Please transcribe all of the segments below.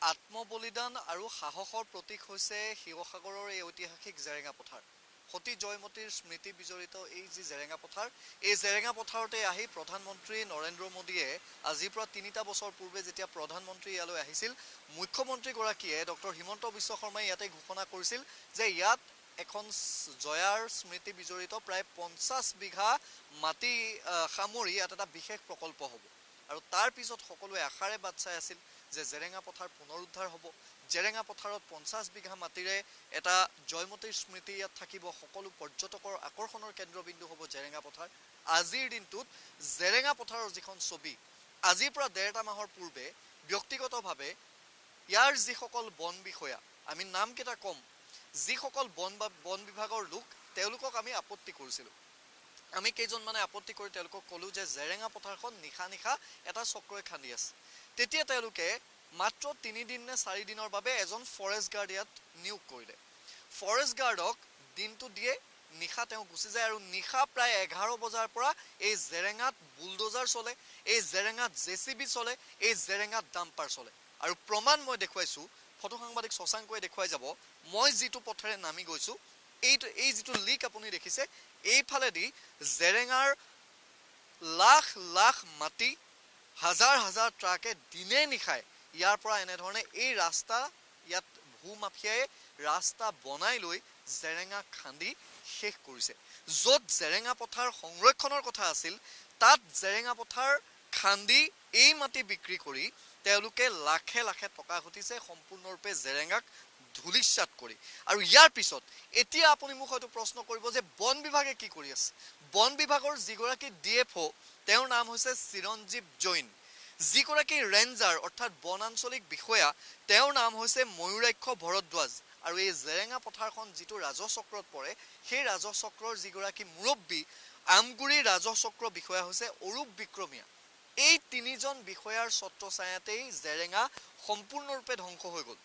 আত্মবলিদান আৰু সাহসৰ প্ৰতীক হৈছে শিৱসাগৰৰ এই ঐতিহাসিক জেৰেঙা পথাৰ। সতী জয়মতীৰ স্মৃতি বিজড়িত এই যি জেৰেঙা পথাৰ, এই জেৰেঙা পথাৰতে আহি প্ৰধানমন্ত্ৰী নৰেন্দ্ৰ মোদীয়ে আজিৰ পৰা ৩টা বছৰ পূৰ্বে যেতিয়া প্ৰধানমন্ত্ৰী ইয়ালৈ আহিছিল, মুখ্যমন্ত্ৰীগৰাকীয়ে ডক্টৰ হিমন্ত বিশ্ব শৰ্মাই ইয়াতে ঘোষণা কৰিছিল যে ইয়াত এখন জয়াৰ স্মৃতি বিজড়িত প্ৰায় ৫০ বিঘা মাটি সামৰি ইয়াত এটা বিশেষ প্ৰকল্প হ'ব। আৰু তাৰ পিছত সকলোৱে আশাৰে বাট চাই আছিল যে জেৰেঙা পথাৰ পুনৰুদ্ধাৰ হ'ব। জেৰেঙা পথাৰত ৫০ বিঘা মাটিৰে এটা জয়মতীৰ স্মৃতি ইয়াত থাকিব। সকলো পৰ্যটকৰ আকৰ্ষণৰ কেন্দ্ৰবিন্দু হ'ব জেৰেঙা পথাৰ। আজিৰ দিনটোত জেৰেঙা পথাৰৰ যিখন ছবি, আজিৰ পৰা ১.৫ মাহৰ পূৰ্বে ব্যক্তিগতভাৱে ইয়াৰ যিসকল বন বিষয়া, আমি নামকেইটা কম, যিসকল বন বিভাগৰ লোক, তেওঁলোকক আমি আপত্তি কৰিছিলোঁ। আমি কেইজনমানে আপত্তি কৰি তেওঁলোকক ক'লোঁ যে জেৰেঙা পথাৰখন নিশা নিশা এটা চক্ৰই খান্দি আছে। তেতিয়া তেওঁলোকে মাত্ৰ ৩ দিন নে ৪ দিনৰ বাবে এজন ফৰেষ্ট গাৰ্ড ইয়াত নিয়োগ কৰিলে। ফৰেষ্ট গাৰ্ডক দিনটো দিয়ে, নিশা তেওঁ গুচি যায় আৰু নিশা প্ৰায় ১১ বজাৰ পৰা এই জেৰেঙাত বুলডোজাৰ চলে, এই জেৰেঙাত JCB চলে, এই জেৰেঙাত ডাম্পাৰ চলে। আৰু প্ৰমাণ মই দেখুৱাইছোঁ, ফটো সাংবাদিক শশাংকই দেখুৱাই যাব। মই যিটো পথেৰে নামি গৈছোঁ, এই যিটো লিক আপুনি দেখিছে, এইফালেদি জেৰেঙাৰ লাখ লাখ মাটি, হাজাৰ হাজাৰ ট্ৰাকে দিনে নিশাই ইয়াৰ পৰা এনেধৰণে এই ৰাস্তা, ইয়াত ভূমাফিয়াই ৰাস্তা বনাই লৈ জেৰেঙা খান্দি শেষ কৰিছে। য'ত জেৰেঙা পথাৰ সংৰক্ষণৰ কথা আছিল, তাত জেৰেঙা পথাৰ খান্দি এই মাটি বিক্ৰী কৰি তেওঁলোকে লাখে লাখে টকা ঘটিছে, সম্পূৰ্ণৰূপে জেৰেঙাক ধূলিসাৎ কৰি। আৰু ইয়াৰ পিছত এতিয়া আপুনি মোক হয়তো প্ৰশ্ন কৰিব যে বন বিভাগে কি কৰি আছে। বন বিভাগৰ যিগৰাকী DFO, তেওঁৰ নাম হৈছে চিৰঞ্জীৱ জৈন। যিগৰাকী ৰেঞ্জাৰ অৰ্থাৎ বনাঞ্চলিক বিষয়া, তেওঁৰ নাম হৈছে ময়ূৰাক্ষ ভৰদ্বাজ। আৰু এই জেৰেঙা পথাৰখন যিটো ৰাজচক্ৰত পৰে, সেই ৰাজচক্ৰৰ যিগৰাকী মুৰব্বী, আমগুৰি ৰাজচক্ৰ বিষয়া হৈছে অৰূপ বিক্ৰমীয়া। এই ৩জন বিষয়াৰ ছত্ৰছায়াতেই জেৰেঙা সম্পূৰ্ণৰূপে ধ্বংস হৈ গ'ল।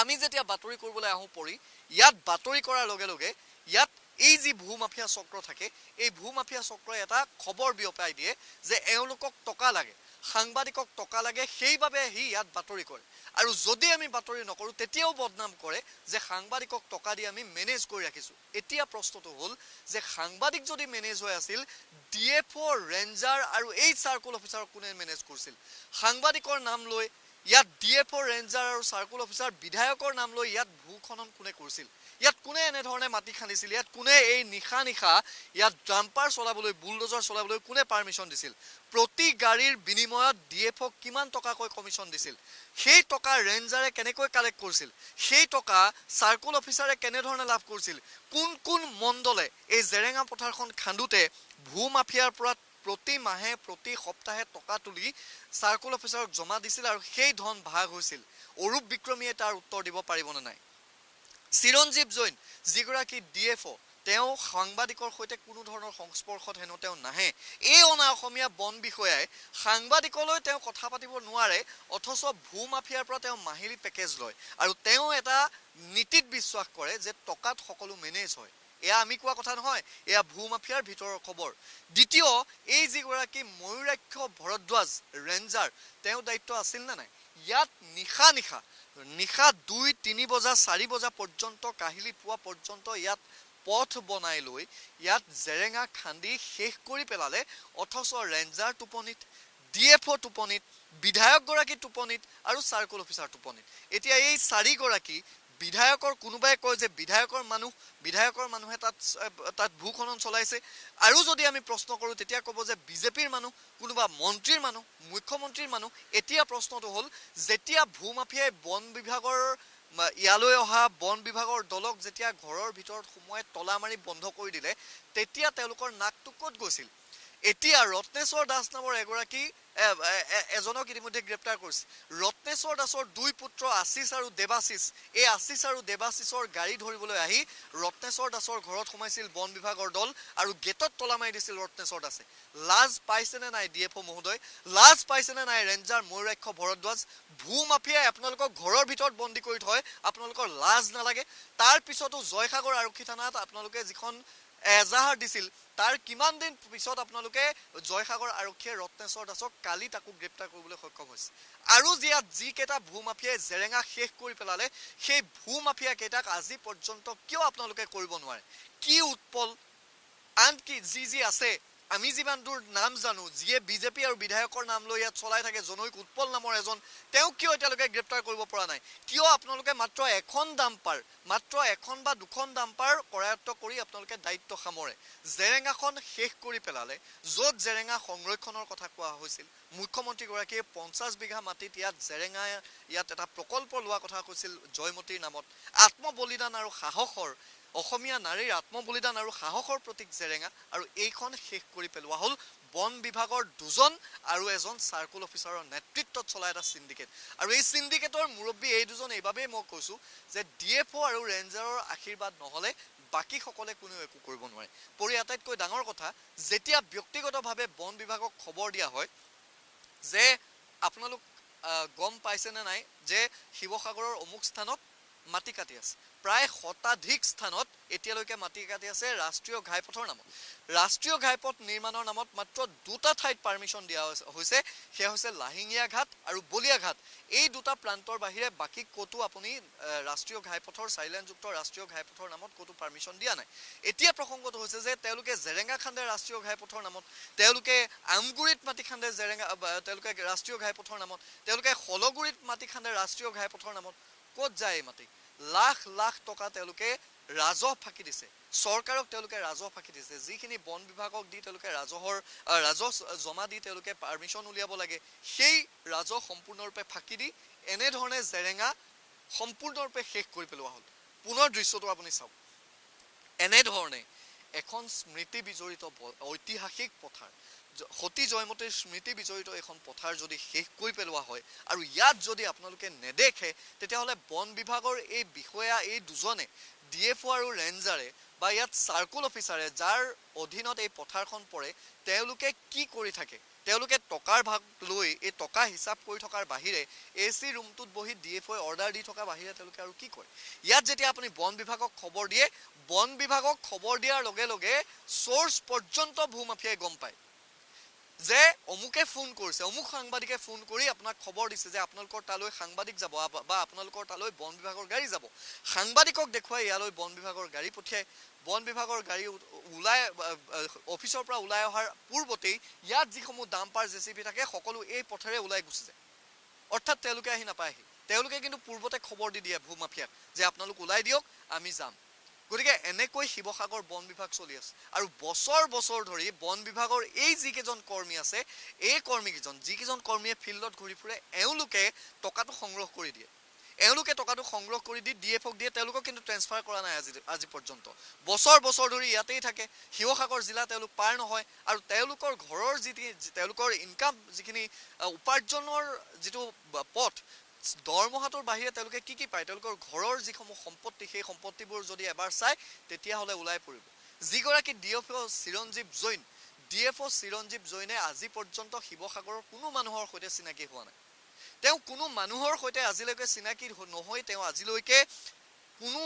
আমি যেতিয়া বাতৰি কৰিবলৈ আহোঁ পৰি, ইয়াত বাতৰি কৰাৰ লগে লগে ইয়াত এই যি ভূমাফিয়া চক্ৰ থাকে, এই ভূমাফিয়া চক্ৰই এটা খবৰ বিয়পাই দিয়ে যে এওঁলোকক টকা লাগে, সাংবাদিকক টকা লাগে, সেইবাবে আহি ইয়াত বাতৰি কৰে। আৰু যদি আমি বাতৰি নকৰোঁ তেতিয়াও বদনাম কৰে যে সাংবাদিকক টকা দি আমি মেনেজ কৰি ৰাখিছোঁ। এতিয়া প্ৰশ্নটো হ'ল যে সাংবাদিক যদি মেনেজ হৈ আছিল, DFO, ৰেঞ্জাৰ আৰু এই চাৰ্কুল অফিচাৰক কোনে মেনেজ কৰিছিল? সাংবাদিকৰ নাম লৈ ইয়াত DFO, ৰেঞ্জাৰ আৰু চাৰ্কুল অফিচাৰ, বিধায়কৰ নাম লৈ ইয়াত ভূখনন কোনে কৰিছিল? ইয়াত কোনে এনেধৰণে মাটি খান্দিছিল? ইয়াত কোনে এই নিশা নিশা ইয়াত ডাম্পাৰ চলাবলৈ, বুলডোজাৰ চলাবলৈ কোনে পাৰ্মিশ্যন দিছিল? প্ৰতি গাড়ীৰ বিনিময়ত DFOক কিমান টকাকৈ কমিশ্যন দিছিল? সেই টকা ৰেঞ্জাৰে কেনেকৈ কালেক্ট কৰিছিল? সেই টকা চাৰ্কুল অফিচাৰে কেনেধৰণে লাভ কৰিছিল? কোন কোন মণ্ডলে এই জেৰেঙা পথাৰখন খান্দোতে ভূমাফিয়াৰ পৰা প্ৰতি মাহে, প্ৰতি সপ্তাহে টকা তুলি চাৰ্কুল অফিচাৰক জমা দিছিল আৰু সেই ধন ভাগ হৈছিল? অৰূপ বিক্ৰমীয়ে তাৰ উত্তৰ দিব পাৰিবনে নাই? চিৰঞ্জীৱ জৈন যিগৰাকী DFO, তেওঁ সাংবাদিকৰ সৈতে কোনো ধৰণৰ সংস্পৰ্শত হেনো তেওঁ নাহে। এই অনা অসমীয়া বন বিষয়াই সাংবাদিকলৈ তেওঁ কথা পাতিব নোৱাৰে, অথচ ভূমাফিয়াৰ পৰা তেওঁ মাহিলী পেকেজ লয়। আৰু তেওঁ এটা নীতিত বিশ্বাস কৰে যে টকাত সকলো মেনেজ হয়। এয়া আমি কোৱা কথা নহয়, এয়া ভূমাফিয়াৰ ভিতৰৰ খবৰ। দ্বিতীয়, এই যিগৰাকী ময়ূৰাক্ষ ভৰদ্বাজ ৰেঞ্জাৰ, তেওঁৰ দায়িত্ব আছিল নে নাই? ইয়াত নিশা নিশা ২-৩ বজা, ৪ বজা পৰ্যন্ত, কাহিলি পোৱা পৰ্যন্ত ইয়াত পথ বনাই লৈ ইয়াত জেৰেঙা খান্দি শেষ কৰি পেলালে। অথচ ৰেঞ্জাৰ টোপনিত, DFO টোপনিত, বিধায়কগৰাকী টোপনিত আৰু চাৰ্কুল অফিচাৰ টোপনিত। এতিয়া এই ৪গৰাকী বিধায়কৰ, কোনোবাই কয় যে বিধায়কৰ মানুহে তাত ভূখনন চলাইছে। আৰু যদি আমি প্ৰশ্ন কৰোঁ তেতিয়া ক'ব যে BJPৰ মানুহ, কোনোবা মন্ত্ৰীৰ মানুহ, মুখ্যমন্ত্ৰীৰ মানুহ। এতিয়া প্ৰশ্নটো হ'ল, যেতিয়া ভূমাফিয়াই বন বিভাগৰ ইয়ালৈ অহা বন বিভাগৰ দলক যেতিয়া ঘৰৰ ভিতৰত সোমোৱাই তলা মাৰি বন্ধ কৰি দিলে, তেতিয়া তেওঁলোকৰ নাকটো ক'ত গৈছিল? এতিয়া ৰত্নেশ্বৰ দাস নামৰ এজনক ইতিমধ্যে গ্ৰেপ্তাৰ কৰিছে। ৰত্নেশ্বৰ দাসৰ 2 পুত্ৰ আশিষ আৰু দেৱাশিষ, এই আশিষ আৰু দেৱাশিষৰ গাড়ী ধৰিবলৈ আহি ৰত্নেশ্বৰ দাসৰ ঘৰত সোমাইছিল বন বিভাগৰ দল আৰু গেটত তলা মাৰি দিছিল ৰত্নেশ্বৰ দাসে। লাজ পাইছেনে নাই DFO মহোদয়? লাজ পাইছেনে নাই ৰেঞ্জাৰ ময়ূৰাক্ষ ভৰদ্বাজ? ভূমাফিয়াই আপোনালোকক ঘৰৰ ভিতৰত বন্দী কৰি থয়, আপোনালোকৰ লাজ নালাগে? তাৰ পিছতো জয়সাগৰ আৰক্ষী থানাত আপোনালোকে যিখন এজাহাৰ দিছিল তাৰ কিমান দিন পিছত আপোনালোকে জয়সাগৰ আৰক্ষীয়ে ৰত্নেশ্বৰ দাসক কালি তাকো গ্ৰেপ্তাৰ কৰিবলৈ সক্ষম হৈছে আৰু যিকেইটা ভূমাফিয়াই জেৰেঙা শেষ কৰি পেলালে সেই ভূমাফিয়া কেইটাক আজি পৰ্যন্ত কিয় আপোনালোকে কৰিব নোৱাৰে কি উৎপল আনকি যি আছে আমি যিমান দূৰ নাম জানো যিয়ে বিজেপি আৰু বিধায়কৰ নাম লৈ ইয়াত চলাই থাকে জনৈক উৎপল নামৰ এজন তেওঁ কিয় এতিয়ালৈকে গ্ৰেপ্তাৰ কৰিব পৰা নাই কিয় আপোনালোকে মাত্ৰ এখন বা দুখন ডাম্পাৰ কৰায়ত্ব কৰি আপোনালোকে দায়িত্ব সামৰে জেৰেঙাখন শেষ কৰি পেলালে য'ত জেৰেঙা সংৰক্ষণৰ কথা কোৱা হৈছিল মুখ্যমন্ত্ৰীগৰাকীয়ে 50 বিঘা মাটিত ইয়াত এটা প্ৰকল্প লোৱা কথা কৈছিল জয়মতীৰ নামত আত্মবলিদান আৰু সাহসৰ অসমীয়া নাৰীৰ আত্মবলিদান আৰু সাহসৰ প্ৰতীক জেৰেঙা আৰু এইখন শেষ কৰি পেলোৱা হ'ল বন বিভাগৰ দুজন আৰু এজন সাৰ্কুল অফিচাৰৰ নেতৃত্বত চলা এটা সিন্ডিকেট আৰু এই সিন্ডিকেটৰ মুৰব্বী এই দুজন এইবাবেই মই কৈছো যে ডিএফও আৰু ৰেঞ্জাৰৰ আশীৰ্বাদ নহলে বাকি সকলে কোনো একো কৰিব নোৱাৰে পৰি আটাইতকৈ ডাঙৰ কথা যেতিয়া ব্যক্তিগতভাৱে বন বিভাগক খবৰ দিয়া হয় যে আপোনালোক গম পাইছে নে নাই যে শিৱসাগৰৰ অমুক স্থানত মাটি কাটি আছে প্ৰায় শতাধিক স্থানত এতিয়ালৈকে মাটি কাটি আছে ৰাষ্ট্ৰীয় ঘাইপথৰ নামত ৰাষ্ট্ৰীয় ঘাইপথ নিৰ্মাণৰ নামত মাত্ৰ দুটা ঠাইত পাৰমিশন দিয়া হৈছে সেয়া হৈছে লাহিঙীয়া ঘাট আৰু বলিয়া ঘাট এই দুটা প্ৰান্তৰ বাহিৰে বাকি কতো আপুনি ৰাষ্ট্ৰীয় ঘাইপথৰ চাইলেনযুক্ত ৰাষ্ট্ৰীয় ঘাইপথৰ নামত কতো পাৰমিশন দিয়া নাই এতিয়া প্ৰসংগটো হৈছে যে তেওঁলোকে জেৰেঙা খান্দে ৰাষ্ট্ৰীয় ঘাইপথৰ নামত তেওঁলোকে আমগুৰিত মাটি খান্দে জেৰেঙা তেওঁলোকে ৰাষ্ট্ৰীয় ঘাইপথৰ নামত তেওঁলোকে হলগুৰিত মাটি খান্দে ৰাষ্ট্ৰীয় ঘাইপথৰ নামত ক'ত যায় এই মাটি লাখ লাখ টকা তেওঁলোকে ৰাজহ ফাঁকি দিছে চৰকাৰক তেওঁলোকে ৰাজহ ফাঁকি দিছে যিখিনি বন বিভাগক দি তেওঁলোকে ৰাজহ জমা দি তেওঁলোকে পাৰমিশন উলিয়াব লাগে সেই ৰাজহ সম্পূৰ্ণৰূপে ফাঁকি দি এনে ধৰণে জেৰেঙা সম্পূৰ্ণৰূপে শেষ কৰি পেলোৱা হ'ল পুনৰ দৃশ্যটো আপুনি চাওক এনে ধৰণে এখন স্মৃতি বিজড়িত ঐতিহাসিক পথাৰ সতী জয়মতীৰ স্মৃতি বিজড়িত এখন পথাৰ যদি শেষ কৰি পেলোৱা হয় আৰু ইয়াত যদি আপোনালোকে নেদেখে তেতিয়াহ'লে বন বিভাগৰ এই বিষয়া এই দুজনে ডিএফও আৰু ৰেঞ্জাৰে বা ইয়াত সাৰ্কুল অফিচাৰে যাৰ অধীনত এই পথাৰখন পৰে তেওঁলোকে কি কৰি থাকে তেওঁলোকে টকাৰ ভাগ লৈ এই টকা হিচাপ কৰি থকাৰ বাহিৰে এসি ৰুমটোত বহি ডিএফও অৰ্ডাৰ দি থকা বাহিৰে তেওঁলোকে আৰু কি কৰে ইয়াত যেতিয়া আপুনি বন বিভাগক খবৰ দিয়ে বন বিভাগক খবৰ দিয়াৰ লগে লগে সোৰ্স পৰ্যন্ত ভূমাফিয়াই গম পায় যে অমুকে ফোন কৰিছে অমুক সাংবাদিকে ফোন কৰি আপোনাক খবৰ দিছে যে আপোনালোকৰ তালৈ সাংবাদিক যাব বা আপোনালোকৰ তালৈ বন বিভাগৰ গাড়ী যাব সাংবাদিকক দেখুৱাই ইয়ালৈ বন বিভাগৰ গাড়ী পঠিয়ায় বন বিভাগৰ গাড়ী উলাই অফিচৰ পৰা উলাই অহাৰ পূৰ্বতেই ইয়াত যিসমূহ ডাম্পাৰ জেচিবি থাকে সকলো এই পথেৰে উলাই গুচি যায় অৰ্থাৎ তেওঁলোকে আহি নাপায়হি তেওঁলোকে কিন্তু পূৰ্বতে খবৰ দি দিয়ে ভূমাফিয়াক যে আপোনালোক উলাই দিয়ক আমি যাম গতিকে এনেকৈ শিৱসাগৰ বন বিভাগ চলি আছে আৰু বছৰ বছৰ ধৰি বন বিভাগৰ এই যিকেইজন কৰ্মী আছে এই কৰ্মীকেইজন যিকেইজন কৰ্মীয়ে ফিল্ডত ঘূৰি ফুৰে এওঁলোকে টকাটো সংগ্ৰহ কৰি দিয়ে এওঁলোকে টকাটো সংগ্ৰহ কৰি দি ডিএফক দিয়ে তেওঁলোকক কিন্তু ট্ৰেন্সফাৰ কৰা নাই আজি পৰ্যন্ত বছৰ বছৰ ধৰি ইয়াতেই থাকে শিৱসাগৰ জিলা তেওঁলোক পাৰ নহয় আৰু তেওঁলোকৰ ঘৰৰ তেওঁলোকৰ ইনকাম যিখিনি উপাৰ্জনৰ যিটো পথ দৰমহাটোৰ বাহিৰে তেওঁলোকে কি পায় তেওঁলোকৰ ঘৰৰ যিসমূহ সম্পত্তি সেই সম্পত্তিবোৰ যদি এবাৰ চাই তেতিয়াহ'লে ওলাই পৰিব যিগৰাকী ডিএফও চিৰঞ্জীৱ জৈনে আজি পৰ্যন্ত শিৱসাগৰৰ কোনো মানুহৰ সৈতে চিনাকি হোৱা নাই তেওঁ কোনো মানুহৰ সৈতে আজিলৈকে চিনাকি নহয় তেওঁ আজিলৈকে কোনো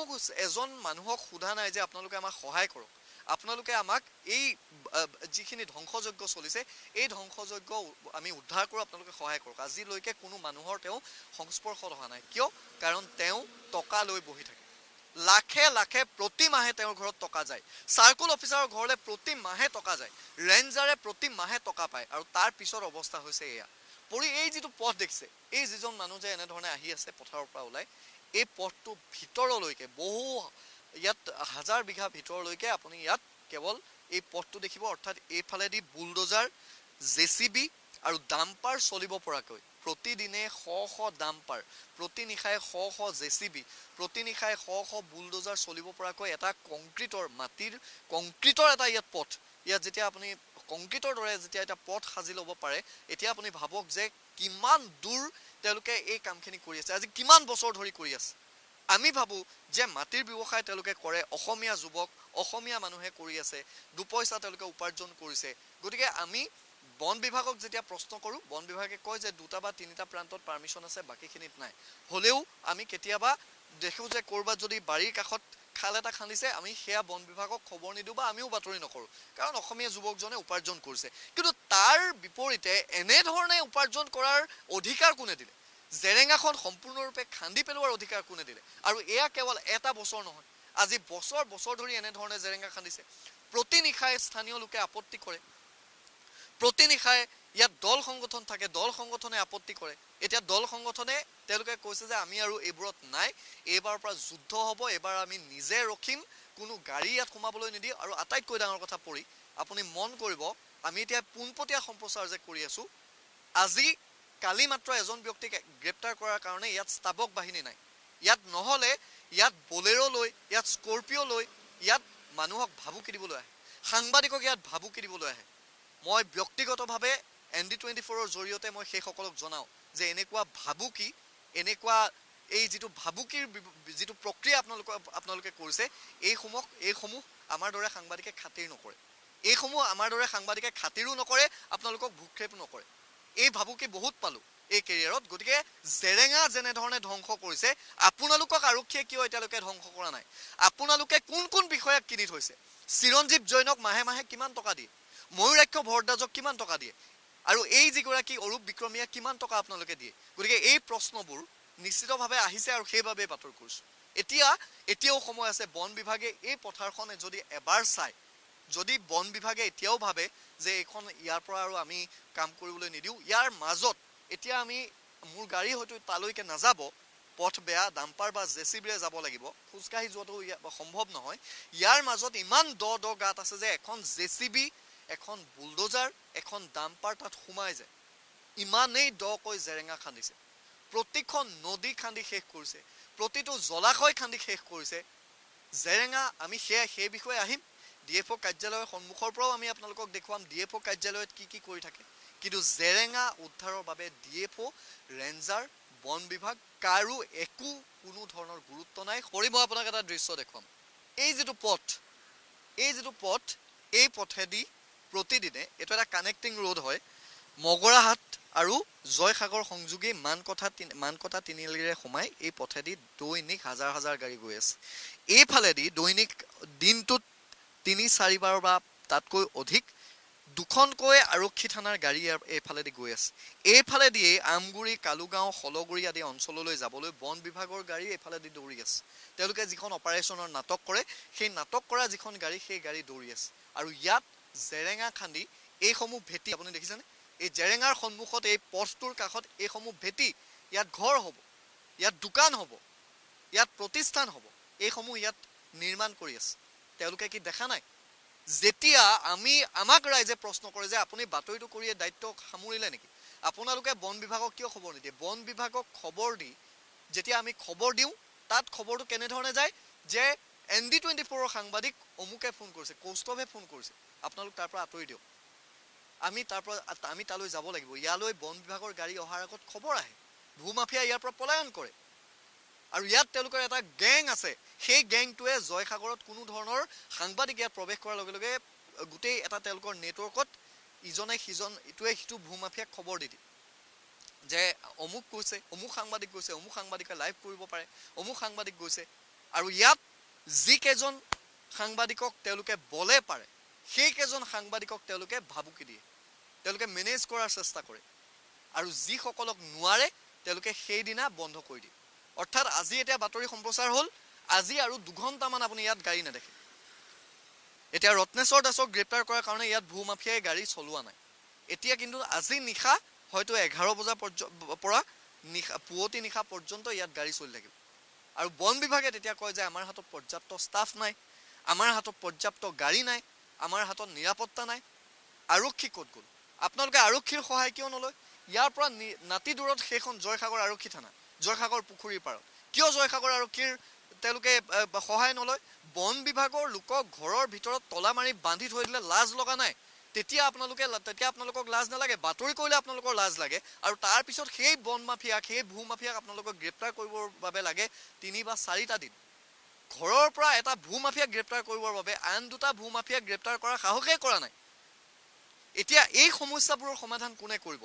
এজন মানুহক সোধা নাই যে আপোনালোকে আমাক সহায় কৰক আপোনালোকে আমাক এই যিখিনি ধ্বংসযজ্ঞ চলিছে এই ধ্বংসযজ্ঞ আমি উদ্ধাৰ কৰোঁ আপোনালোকে সহায় কৰক আজিলৈকে কোনো মানুহৰ তেওঁ সংস্পৰ্শত অহা নাই কিয় কাৰণ তেওঁ টকা লৈ বহি থাকে লাখে লাখে প্ৰতি মাহে তেওঁৰ ঘৰত টকা যায় সাৰ্কুল অফিচাৰৰ ঘৰলৈ প্ৰতি মাহে টকা যায় ৰেঞ্জাৰে প্ৰতি মাহে টকা পায় আৰু তাৰ পিছৰ অৱস্থা হৈছে এয়া পৰি এই যিটো পথ দেখিছে এই যিজন মানুহ যে এনে ধৰণে আহি আছে পথাৰৰ পৰা ওলাই এই পথটো ভিতৰলৈকে বহু ইয়াত হাজাৰ বিঘা ভিতৰলৈকে আপুনি ইয়াত কেৱল এই পথটো দেখিব অৰ্থাৎ এইফালেদি বুলডোজাৰ জেচিবি আৰু ডাম্পাৰ চলিব পৰাকৈ প্ৰতিদিনে শ ডাম্পাৰ প্ৰতি নিশাই শ জেচিবি প্ৰতি নিশাই শ বুলডোজাৰ চলিব পৰাকৈ এটা কংক্ৰিটৰ এটা ইয়াত পথ ইয়াত যেতিয়া আপুনি কংক্ৰিটৰ দৰে যেতিয়া এটা পথ সাজি ল'ব পাৰে এতিয়া আপুনি ভাবক যে কিমান দূৰ তেওঁলোকে এই কামখিনি কৰি আছে আজি কিমান বছৰ ধৰি কৰি আছে আমি ভাবো যে মাটিৰ ব্যৱসায় তেওঁলোকে কৰে অসমীয়া যুৱক অসমীয়া মানুহে কৰি আছে দুপইচা তেওঁলোকে উপাৰ্জন কৰিছে গতিকে আমি বন বিভাগক যেতিয়া প্ৰশ্ন কৰো বন বিভাগে কয় যে দুটা বা তিনিটা প্ৰান্তত পাৰমিশন আছে বাকিখিনিত নাই হলেও আমি কেতিয়াবা দেখো যে কৰবাত যদি বাৰীৰ কাষত খাল এটা খান্দিছে, আমি সেয়া বন বিভাগক খবৰ নিদিওঁ বা আমিও বাতৰি নকৰোঁ, কাৰণ অসমীয়া যুৱকজনে উপাৰ্জন কৰিছে। কিন্তু তাৰ বিপৰীতে এনেধৰণে উপাৰ্জন কৰাৰ অধিকাৰ কোনে দিলে? জেৰেঙাখন সম্পূৰ্ণৰূপে খান্দি পেলোৱাৰ অধিকাৰ কোনে দিলে? আৰু এয়া কেৱল এটা বছৰ নহয়, আজি বছৰ বছৰ ধৰি এনেধৰণে জেৰেঙা খান্দিছে। প্ৰতি নিশাই স্থানীয় লোকে আপত্তি কৰে, প্ৰতি নিশাই ইয়াত দল সংগঠন থাকে, দল সংগঠনে আপত্তি কৰে। এতিয়া দল সংগঠনে তেওঁলোকে কৈছে যে আমি আৰু এইবোৰত নাই, এইবাৰৰ পৰা যুদ্ধ হ'ব, এইবাৰ আমি নিজে ৰখিম, কোনো গাড়ী ইয়াত সোমাবলৈ নিদিওঁ। আৰু আটাইতকৈ ডাঙৰ কথা পৰি আপুনি মন কৰিব, আমি এতিয়া পোনপটীয়া সম্প্ৰচাৰ যে কৰি আছোঁ, আজি কালি মাত্ৰ এজন ব্যক্তিক গ্ৰেপ্তাৰ কৰাৰ কাৰণে ইয়াত স্তাবক বাহিনী নাই। ইয়াত নহ'লে ইয়াত বলেৰো লৈ, ইয়াত স্কৰপিঅ' লৈ ইয়াত মানুহক ভাবুকি দিবলৈ আহে, সাংবাদিকক ইয়াত ভাবুকি দিবলৈ আহে। মই ব্যক্তিগতভাৱে ND24ৰ জৰিয়তে মই সেইসকলক জনাওঁ যে এনেকুৱা ভাবুকি, এনেকুৱা এই যিটো ভাবুকিৰ যিটো প্ৰক্ৰিয়া আপোনালোকে কৰিছে, এইসমূহ আমাৰ দৰে সাংবাদিকে খাতিৰ নকৰে, এইসমূহ আমাৰ দৰে সাংবাদিকে খাতিৰো নকৰে, আপোনালোকক ভূক্ষেপ নকৰে। এই ভাবুকি বহুত পালোঁ এই কেৰিয়াৰত। গতিকে জেৰেঙা যেনেধৰণে ধ্বংস কৰিছে, আপোনালোকক আৰক্ষীয়ে কিয় এতিয়ালৈকে ধ্বংস কৰা নাই? আপোনালোকে কোন কোন বিষয়াক কিনি থৈছে? চিৰঞ্জীৱ জৈনক মাহে মাহে কিমান টকা দিয়ে? ময়ূৰাক্ষ ভৰদ্বাজক কিমান টকা দিয়ে? আৰু এই যিগৰাকী অৰূপ বিক্ৰমীয়ে কিমান টকা আপোনালোকে দিয়ে? গতিকে এই প্ৰশ্নবোৰ নিশ্চিতভাৱে আহিছে আৰু সেইবাবে বাতৰি কৰিছোঁ। এতিয়াও সময় আছে। বন বিভাগে এই পথাৰখনে যদি এবাৰ চায়, যদি বন বিভাগে এতিয়াও ভাবে যে এইখন ইয়াৰ পৰা আৰু আমি কাম কৰিবলৈ নিদিওঁ, ইয়াৰ মাজত এতিয়া মোৰ গাড়ী হয়তো তালৈকে নাযাব, পথ বেয়া, ডাম্পাৰ বা JCBৰে যাব লাগিব, খোজকাঢ়ি যোৱাটো সম্ভৱ নহয়। ইয়াৰ মাজত ইমান দ গাঁত আছে যে এখন JCB, এখন বুলডোজাৰ, এখন ডাম্পাৰ তাত সোমাই যায়। ইমানেই দকৈ জেৰেঙা খান্দিছে, প্ৰতিখন নদী খান্দি শেষ কৰিছে, প্ৰতিটো জলাশয় খান্দি শেষ কৰিছে জেৰেঙা। আমি সেই বিষয়ে আহিম। DFO কাৰ্যালয়ৰ সন্মুখৰ পৰাও আমি আপোনালোকক দেখুৱাম DFO কাৰ্যালয়ত কি কৰি থাকে। কিন্তু জেৰেঙা উদ্ধাৰৰ বাবে DFO, ৰেঞ্জাৰ, বন বিভাগ কাৰো কোনো ধৰণৰ গুৰুত্ব নাই। মই আপোনাক এটা দৃশ্য দেখুৱাম। এই যিটো পথ, এই পথেদি প্ৰতিদিনে, এইটো এটা কানেক্টিং ৰোড হয়, মগৰাহাট আৰু জয়সাগৰ সংযোগী মানকটা তিনিআলিৰে সোমাই এই পথেদি দৈনিক হাজাৰ হাজাৰ গাড়ী গৈ আছে। এইফালেদি দৈনিক দিনটোত ৩-৪ বাৰ বা তাতকৈ অধিক দুখনকৈ আৰক্ষী থানাৰ গাড়ী এইফালেদি গৈ আছে। এইফালেদিয়েই আমগুৰি, কালুগাঁও, শলগুৰি আদি অঞ্চললৈ যাবলৈ বন বিভাগৰ গাড়ী এইফালেদি দৌৰি আছে। তেওঁলোকে যিখন অপাৰেশ্যনৰ নাটক কৰে, সেই নাটক কৰা যিখন গাড়ী, সেই গাড়ী দৌৰি আছে। আৰু ইয়াত জেৰেঙা খান্দি এইসমূহ ভেটি, আপুনি দেখিছেনে? এই জেৰেঙাৰ সন্মুখত, এই পথটোৰ কাষত এইসমূহ ভেটি, ইয়াত ঘৰ হ'ব, ইয়াত দোকান হ'ব, ইয়াত প্ৰতিষ্ঠান হ'ব, এইসমূহ ইয়াত নিৰ্মাণ কৰি আছে। তেওঁলোকে কি দেখা নাই? যেতিয়া আমাক ৰাইজে প্ৰশ্ন কৰে যে আপুনি বাতৰিটো কৰিয়ে দায়িত্ব সামৰিলে নেকি? আপোনালোকে বন বিভাগক কিয় খবৰ নিদিয়ে? বন বিভাগক খবৰ দি যেতিয়া আমি খবৰ দিওঁ, তাত খবৰটো কেনেধৰণে যায় যে ND24ৰ সাংবাদিক অমুকে ফোন কৰিছে, কৌস্তভে ফোন কৰিছে, আপোনালোক তাৰ পৰা আঁতৰি দিয়ক, আমি তালৈ যাব লাগিব। ইয়ালৈ বন বিভাগৰ গাড়ী অহাৰ আগত খবৰ আহে, ভূমাফিয়া ইয়াৰ পৰা পলায়ন কৰে। আৰু ইয়াত তেওঁলোকৰ এটা গেং আছে, সেই গেংটোৱে জয়সাগৰত কোনো ধৰণৰ সাংবাদিক ইয়াত প্ৰৱেশ কৰাৰ লগে লগে গোটেই এটা তেওঁলোকৰ নেটৱৰ্কত ইটোৱে সিটো ভূমাফিয়াক খবৰ দি দিয়ে যে অমুক কৈছে, অমুক সাংবাদিক গৈছে, অমুক সাংবাদিকে লাইভ কৰিব পাৰে, অমুক সাংবাদিক গৈছে। আৰু ইয়াত যিকেইজন সাংবাদিকক তেওঁলোকে বলে পাৰে, সেইকেইজন সাংবাদিকক তেওঁলোকে ভাবুকি দিয়ে, তেওঁলোকে মেনেজ কৰাৰ চেষ্টা কৰে। আৰু যিসকলক নোৱাৰে তেওঁলোকে সেইদিনা বন্ধ কৰি দিয়ে। অৰ্থাৎ আজি এতিয়া বাতৰি সম্প্ৰচাৰ হ'ল, আজি আৰু 2 ঘণ্টামান আপুনি ইয়াত গাড়ী নেদেখে। এতিয়া ৰত্নেশ্বৰ দাসক গ্ৰেপ্তাৰ কৰাৰ কাৰণে ইয়াত ভূমাফিয়াই গাড়ী চলোৱা নাই। এতিয়া কিন্তু আজি নিশা হয়তো 11 বজাৰ পৰা পুৱতি নিশা পৰ্যন্ত ইয়াত গাড়ী চলি থাকিব। আৰু বন বিভাগে তেতিয়া কয় যে আমাৰ হাতত পৰ্যাপ্ত ষ্টাফ নাই, আমাৰ হাতত পৰ্যাপ্ত গাড়ী নাই, আমাৰ হাতত নিৰাপত্তা নাই। আৰক্ষী ক'ত গ'ল? আপোনালোকে আৰক্ষীৰ সহায় কিয় নলয়? ইয়াৰ পৰা নাতি দূৰত সেইখন জয়সাগৰ আৰক্ষী থানা, জয়সাগৰ পুখুৰীৰ পাৰত, কিয় জয়সাগৰ আৰক্ষীৰ তেওঁলোকে সহায় নলয়? বন বিভাগৰ লোকক ঘৰৰ ভিতৰত তলা মাৰি বান্ধি থৈ দিলে লাজ লগা নাই? তেতিয়া আপোনালোকক লাজ নালাগে? বাতৰি কৰিলে আপোনালোকৰ লাজ লাগে। আৰু তাৰপিছত সেই বন মাফিয়াক, সেই ভূমাফিয়াক আপোনালোকক গ্ৰেপ্তাৰ কৰিবৰ বাবে লাগে 3 বা 4টা দিন। ঘৰৰ পৰা এটা ভূমাফিয়াক গ্ৰেপ্তাৰ কৰিবৰ বাবে আন 2টা ভূমাফিয়াক গ্ৰেপ্তাৰ কৰাৰ সাহসেই কৰা নাই। এতিয়া এই সমস্যাবোৰৰ সমাধান কোনে কৰিব?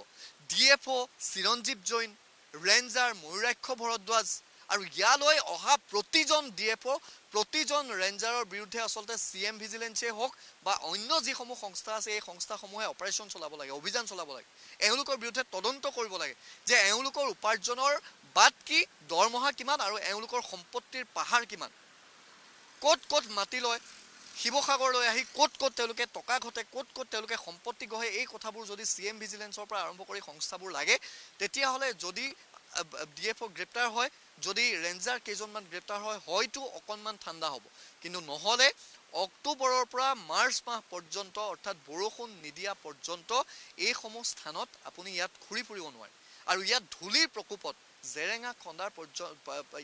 DFO, চিৰঞ্জীৱ জৈন, ৰেঞ্জাৰ, ময়ূৰাক্ষ ভৰদ্বাজ আৰু ইয়ালৈ অহা প্ৰতিজন ডিএফঅ প্ৰতিজন ৰেঞ্জাৰৰ বিৰুদ্ধে আচলতে CM ভিজিলেন্সে হওক বা অন্য যিসমূহ সংস্থা আছে এই সংস্থাসমূহে অপাৰেশ্যন চলাব লাগে অভিযান চলাব লাগে এওঁলোকৰ বিৰুদ্ধে তদন্ত কৰিব লাগে যে এওঁলোকৰ উপাৰ্জনৰ বাট কি দৰমহা কিমান আৰু এওঁলোকৰ সম্পত্তিৰ পাহাৰ কিমান ক'ত ক'ত মাটি লয় শিৱসাগৰলৈ আহি ক'ত ক'ত তেওঁলোকে টকা ঘটে ক'ত ক'ত তেওঁলোকে সম্পত্তি গঢ়ে এই কথাবোৰ যদি CM ভিজিলেন্সৰ পৰা আৰম্ভ কৰি সংস্থাবোৰ লাগে তেতিয়াহ'লে যদি ডিএফঅ গ্ৰেপ্তাৰ হয় যদি ৰেঞ্জাৰ কেইজনমান গ্ৰেপ্তাৰ হয় হয়তো অকণমান ঠাণ্ডা হ'ব কিন্তু নহ'লে অক্টোবৰৰ পৰা মাৰ্চ মাহ পৰ্যন্ত অৰ্থাৎ বৰষুণ নিদিয়া পৰ্যন্ত এইসমূহ স্থানত আপুনি ইয়াত ঘূৰি ফুৰিব নোৱাৰে আৰু ইয়াত ধূলিৰ প্ৰকোপত জেৰেঙা খন্দাৰ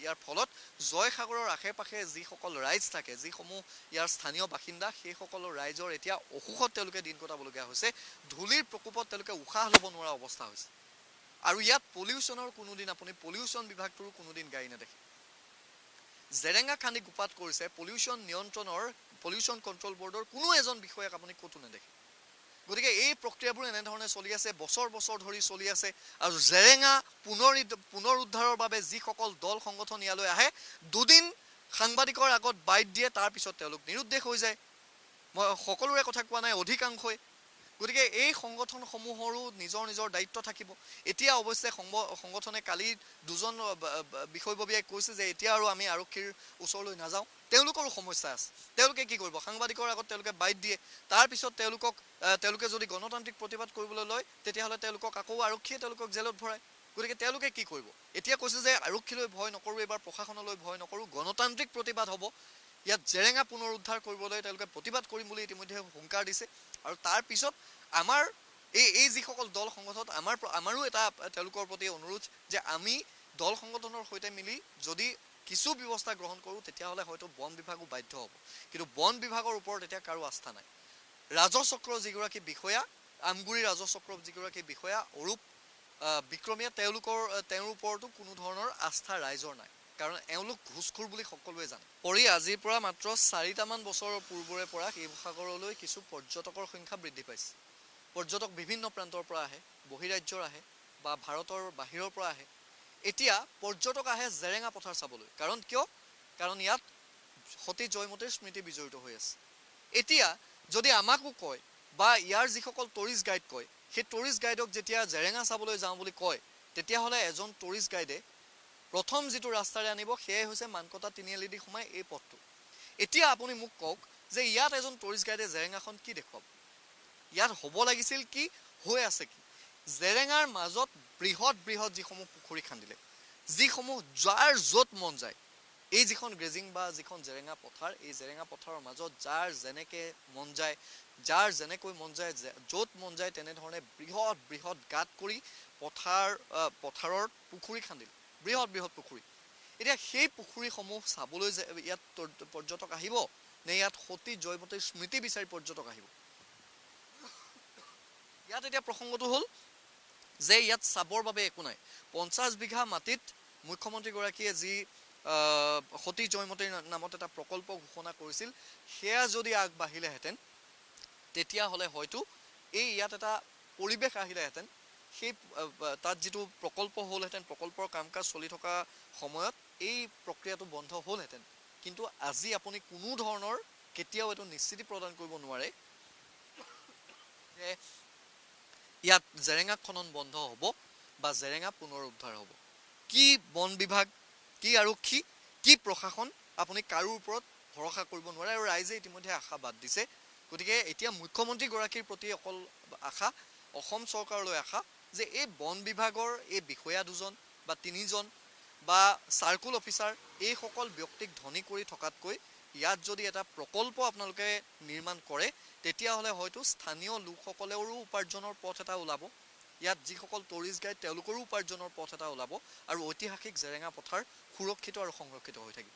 ইয়াৰ ফলত জয়সাগৰৰ আশে পাশে যিসকল ৰাইজ থাকে যিসমূহ ইয়াৰ স্থানীয় বাসিন্দা সেইসকলৰ ৰাইজৰ এতিয়া অসুখত তেওঁলোকে দিন কটাবলগীয়া হৈছে ধূলিৰ প্ৰকোপত তেওঁলোকে উশাহ ল'ব নোৱাৰা অৱস্থা হৈছে আৰু ইয়াত পলিউশ্যনৰ কোনোদিন আপুনি পলিউশ্যন বিভাগটোৰ কোনোদিন গাড়ী নেদেখে জেৰেঙা খান্দি গোপাত কৰিছে পলিউশ্যন কণ্ট্ৰল বৰ্ডৰ কোনো এজন বিষয়াক আপুনি ক'তো নেদেখে গতিকে এই প্ৰক্ৰিয়াবোৰ এনেধৰণে চলি আছে বছৰ বছৰ ধৰি চলি আছে আৰু জেৰেঙা পুনৰুদ্ধাৰৰ বাবে যিসকল দল সংগঠন ইয়ালৈ আহে দুদিন সাংবাদিকৰ আগত বাইট দিয়ে তাৰপিছত তেওঁলোক নিৰুদ্দেশ হৈ যায় মই সকলোৰে কথা কোৱা নাই অধিকাংশই গতিকে এই সংগঠনসমূহৰো নিজৰ নিজৰ দায়িত্ব থাকিব এতিয়া অৱশ্যে সংগঠনে কালি দুজন বিষয়ববীয়াই কৈছে যে এতিয়া আৰু আমি আৰক্ষীৰ ওচৰলৈ নাযাওঁ তেওঁলোকৰো সমস্যা আছে তেওঁলোকে কি কৰিব সাংবাদিকৰ আগত তেওঁলোকে বাইট দিয়ে তাৰপিছত তেওঁলোকে যদি গণতান্ত্ৰিক প্ৰতিবাদ কৰিবলৈ লয় তেতিয়াহ'লে তেওঁলোকক আকৌ আৰক্ষীয়ে তেওঁলোকক জেলত ভৰায় গতিকে তেওঁলোকে কি কৰিব এতিয়া কৈছে যে আৰক্ষীলৈ ভয় নকৰোঁ এবাৰ প্ৰশাসনলৈ ভয় নকৰোঁ গণতান্ত্ৰিক প্ৰতিবাদ হ'ব ইয়াত জেৰেঙা পুনৰুদ্ধাৰ কৰিবলৈ তেওঁলোকে প্ৰতিবাদ কৰিম বুলি ইতিমধ্যে হুংকাৰ দিছে আৰু তাৰপিছত আমাৰ এই যিসকল দল সংগঠন আমাৰো এটা তেওঁলোকৰ প্ৰতি অনুৰোধ যে আমি দল সংগঠনৰ সৈতে মিলি যদি কিছু ব্যৱস্থা গ্ৰহণ কৰোঁ তেতিয়াহ'লে হয়তো বন বিভাগো বাধ্য হ'ব কিন্তু বন বিভাগৰ ওপৰত এতিয়া কাৰো আস্থা নাই ৰাজচক্ৰৰ যিগৰাকী বিষয়া আমগুৰি ৰাজচক্ৰৰ যিগৰাকী বিষয়া অৰূপ বিক্ৰমীয়া তেওঁৰ ওপৰতো কোনো ধৰণৰ আস্থা ৰাইজৰ নাই কাৰণ এওঁলোক ঘুষখোৰ বুলি সকলোৱে জানে আজিৰ পৰা মাত্ৰ 4টামান বছৰৰ পূৰ্বৰে পৰা শিৱসাগৰলৈ কিছু পৰ্যটকৰ সংখ্যা বৃদ্ধি পাইছে পৰ্যটক বিভিন্ন প্ৰান্তৰ পৰা আহে বহিৰাজ্যৰ আহে বা ভাৰতৰ বাহিৰৰ পৰা আহে এতিয়া পৰ্যটক আহে জেৰেঙা পথাৰ চাবলৈ কাৰণ ইয়াত সতী জয়মতীৰ স্মৃতি বিজড়িত হৈ আছে এতিয়া যদি আমাকো কয় বা ইয়াৰ যিসকল টুৰিষ্ট গাইড কয় সেই টুৰিষ্ট গাইডক যেতিয়া জেৰেঙা চাবলৈ যাওঁ বুলি কয় তেতিয়াহ'লে এজন টুৰিষ্ট গাইডে প্ৰথম যিটো ৰাস্তাৰে আনিব সেয়াই হৈছে মানকটা তিনিআলি দি সোমাই এই পথটো এতিয়া আপুনি মোক কওক যে ইয়াত এজন টুৰিষ্ট গাইডে জেৰেঙাখন কি দেখুৱাব ইয়াত হ'ব লাগিছিল কি হৈ আছে কি জেৰেঙাৰ মাজত বৃহৎ যিসমূহ পুখুৰী খান্দিলে যিসমূহ যাৰ য'ত মন যায় এই যিখন গ্ৰেজিং বা যিখন জেৰেঙা পথাৰ এই জেৰেঙা পথাৰৰ মাজত যাৰ যেনেকৈ মন যায় যাৰ যেনেকৈ মন যায় য'ত মন যায় তেনেধৰণে বৃহৎ গাঁত কৰি পথাৰৰ পুখুৰী খান্দিলে বৃহৎ পুখুৰী এতিয়া সেই পুখুৰীসমূহ চাবলৈ ইয়াত পৰ্যটক আহিব নে ইয়াত সতী জয়মতীৰ স্মৃতি বিচাৰি পৰ্যটক আহিব ইয়াত এতিয়া প্ৰসংগটো হ'ল যে ইয়াত চাবৰ বাবে একো নাই 50 বিঘা মাটিত মুখ্যমন্ত্ৰীগৰাকীয়ে যি সতী জয়মতীৰ নামত এটা প্ৰকল্প ঘোষণা কৰিছিল সেয়া যদি আগবাঢ়িলেহেঁতেন তেতিয়াহ'লে হয়তো ইয়াত এটা পৰিৱেশ আহিলেহেঁতেন সেই তাত যিটো প্ৰকল্প হ'লহেঁতেন প্ৰকল্পৰ কাম কাজ চলি থকা সময়ত এই প্ৰক্ৰিয়াটো বন্ধ হ'লহেঁতেন কিন্তু আজি আপুনি কোনো ধৰণৰ কেতিয়াও এইটো নিশ্চিতি প্ৰদান কৰিব নোৱাৰে যে ইয়াত জেৰেঙা খনন বন্ধ হ'ব বা জেৰেঙা পুনৰুদ্ধাৰ হ'ব কি বন বিভাগ কি আৰক্ষী কি প্ৰশাসন আপুনি কাৰো ওপৰত ভৰসা কৰিব নোৱাৰে আৰু ৰাইজে ইতিমধ্যে আশা বাদ দিছে গতিকে এতিয়া মুখ্যমন্ত্ৰীগৰাকীৰ প্ৰতি অকল আশা অসম চৰকাৰলৈ আশা যে এই বন বিভাগৰ এই বিষয়া দুজন বা তিনিজন বা চাৰ্কুল অফিচাৰ এইসকল ব্যক্তিক ধনী কৰি থকাতকৈ ইয়াত যদি এটা প্ৰকল্প আপোনালোকে নিৰ্মাণ কৰে তেতিয়াহ'লে হয়তো স্থানীয় লোকসকলেৰো উপাৰ্জনৰ পথ এটা ওলাব ইয়াত যিসকল টুৰিষ্ট গাইড তেওঁলোকৰো উপাৰ্জনৰ পথ এটা ওলাব আৰু ঐতিহাসিক জেৰেঙা পথাৰ সুৰক্ষিত আৰু সংৰক্ষিত হৈ থাকিব